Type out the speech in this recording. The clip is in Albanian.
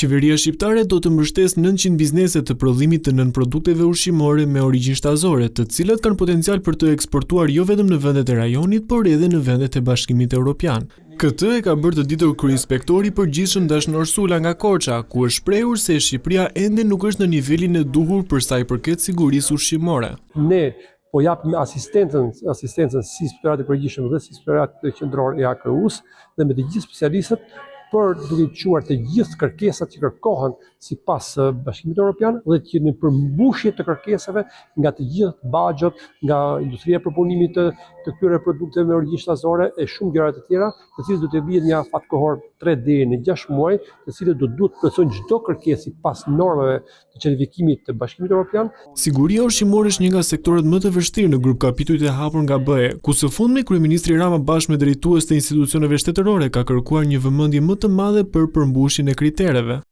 Qeveria shqiptare do të mbështesë 900 biznese të prodhimit të nënprodukteve ushqimore me origjinë shtazore, të cilat kanë potencial për të eksportuar jo vetëm në vendet e rajonit, por edhe në vendet e Bashkimit Evropian. Këtë e ka bërë të ditur kryeinspektori i përgjithshëm Dashnor Sula nga Korça, ku është shprehur se Shqipëria ende nuk është në nivelin e duhur për sa i përket sigurisë ushqimore. Ne po japim asistencën si Inspektorati i Përgjithshëm dhe si Inspektorati Qendror i AKU-s dhe me të gjithë specialistët për duke quar të gjithë kërkesat që kërkohen sipas Bashkimit Evropian dhe të jeni përmbushje të kërkesave nga të gjithë baxhet, nga industria e përpunimit të këtyre produkteve me origjinë shtazore e shumë gjëra të tjera, të cilët do të bien një afat kohor 3 deri në 6 muaj, të cilët do duhet të plotësojnë çdo kërkesë pas normave të certifikimit të Bashkimit Evropian. Siguria ushqimore është një nga sektorët më të vështirë në grup kapitujt e hapur nga BE, ku së fundmi kryeministri Rama bashkë me drejtues të institucioneve shtetërore ka kërkuar një vëmendje më të madhe për përmbushjen e kritereve.